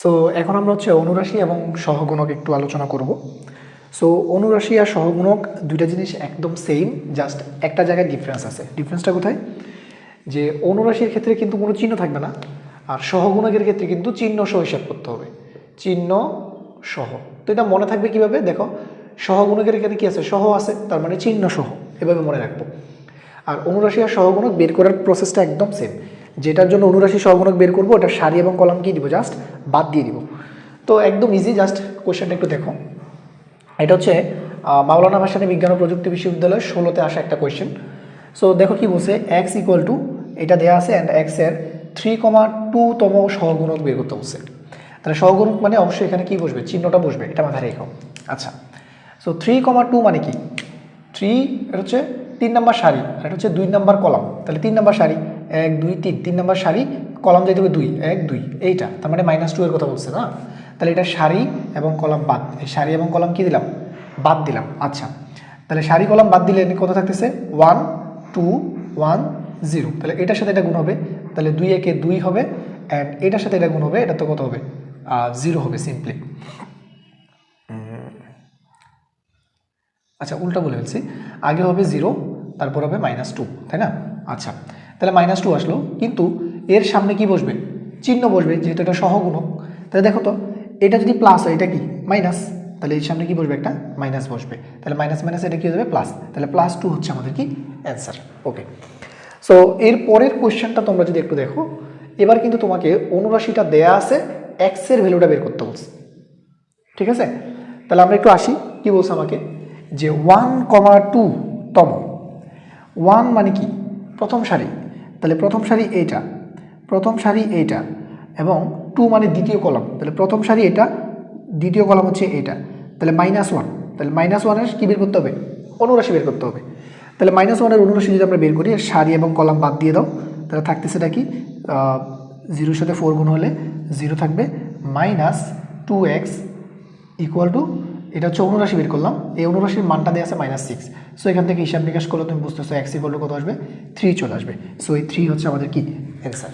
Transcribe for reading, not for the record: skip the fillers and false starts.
So এখন আমরা অনুরাশি এবং সহগুণক একটু আলোচনা করব। সো অনুরাশি আর সহগুণক দুইটা জিনিস একদম সেম, জাস্ট একটা জায়গায় ডিফারেন্স আছে। ডিফারেন্সটা কোথায়? যে অনুরাশির ক্ষেত্রে কিন্তু কোনো চিহ্ন থাকবে না, আর সহগুণকের ক্ষেত্রে কিন্তু চিহ্ন সহ হিসাব করতে হবে, চিহ্ন সহ। তো এটা মনে থাকবে কিভাবে? দেখো, সহগুণকের এখানে কি আছে? সহ আছে, তার মানে চিহ্ন সহ, এভাবে মনে রাখবো। আর অনুরাশি আর সহগুণক বের করার প্রসেসটা একদম সেম। যেটার জন্য অনুরাশি সহগুণক বের করবো, ওটা সারি এবং কলাম কি দিব? জাস্ট বাদ দিয়ে দিব। তো একদম ইজি, জাস্ট কোয়েশ্চেনটা একটু দেখো। এটা মাওলানা ভাসানী বিজ্ঞান ও প্রযুক্তি বিশ্ববিদ্যালয়ের 16তে আসা একটা কোয়েশ্চেন। সো দেখো কি বলছে, এক্স ইকুয়াল টু এটা দেওয়া আছে অ্যান্ড এক্সের 3,2তম সহগুণক বের করতে বলছে। তাহলে সহগুণক মানে অবশ্যই এখানে কি বসবে? চিহ্নটা বসবে, এটা মাথায় রেখো। আচ্ছা, সো 3,2 মানে কি? 3 এটা 3 নম্বর সারি, আর এটা 2 নম্বর কলাম। তাহলে 3 নম্বর সারি 1 2 3, 3 নম্বর সারি, কলাম যেতে হবে 2 1 2, এইটা তার মানে -2 এর কথা বলছে না? তাহলে এটা সারি এবং কলাম বাদ, এই সারি এবং কলাম কি দিলাম? বাদ দিলাম। আচ্ছা, তাহলে সারি কলাম বাদ দিলে কত থাকতেছে? 1 2 1 0। তাহলে এটার সাথে এটা গুণ হবে, তাহলে 2 একে 2 হবে, অ্যান্ড এটার সাথে এটা গুণ হবে, এটা তো কত হবে? 0 হবে সিম্পলি। আচ্ছা, উল্টা বলে ফেলছি, আগে হবে 0, তারপর হবে -2, তাই না? আচ্ছা, তাহলে -2 আসলো, কিন্তু এর সামনে কি বসবে? চিহ্ন বসবে, যেহেতু এটা সহগুণক। তাহলে দেখো তো, এটা যদি প্লাস হয়, এটা কি মাইনাস, তাহলে এর সামনে কি বসবে? একটা মাইনাস বসবে। তাহলে মাইনাস মাইনাস এটা কি হয়ে যাবে? প্লাস। তাহলে +2 হচ্ছে আমাদের কি অ্যান্সার। ওকে, সো এর পরের কোয়েশ্চেনটা তোমরা যদি একটু দেখো, এবার কিন্তু তোমাকে অনুরাশিটা দেয়া আছে, এক্সের ভ্যালুটা বের করতে বলছে। ঠিক আছে, তাহলে আমরা একটু আসি। কি বলছে আমাকে? যে 1,2তম। 1 মানে কি? প্রথম সারি, তাহলে প্রথম সারি এইটা, প্রথম সারি এইটা, এবং 2 মানে দ্বিতীয় কলাম, তাহলে প্রথম সারি এটা, দ্বিতীয় কলাম হচ্ছে এটা। তাহলে -1, তাহলে -1-এর কী বের করতে হবে? অনুরাশি বের করতে হবে। তাহলে -1-এর অনুরাশি যদি আমরা বের করি, সারি এবং কলাম বাদ দিয়ে দাও, তাহলে থাকতেছে এটা কি? 0-র সাথে 4 গুণ হলে 0 থাকবে, -2x ইকুয়াল টু, এটা অনুরাশি বের করলাম, এই অনুরাশির মানটা দেওয়া আছে -6। সো এখান থেকে হিসাব নিকাশ করলে তুমি বুঝতেছো এক্স ইকুয়াল টু কত আসবে? 3 চলে আসবে। সো এই 3 হচ্ছে আমাদের কি অ্যান্সার।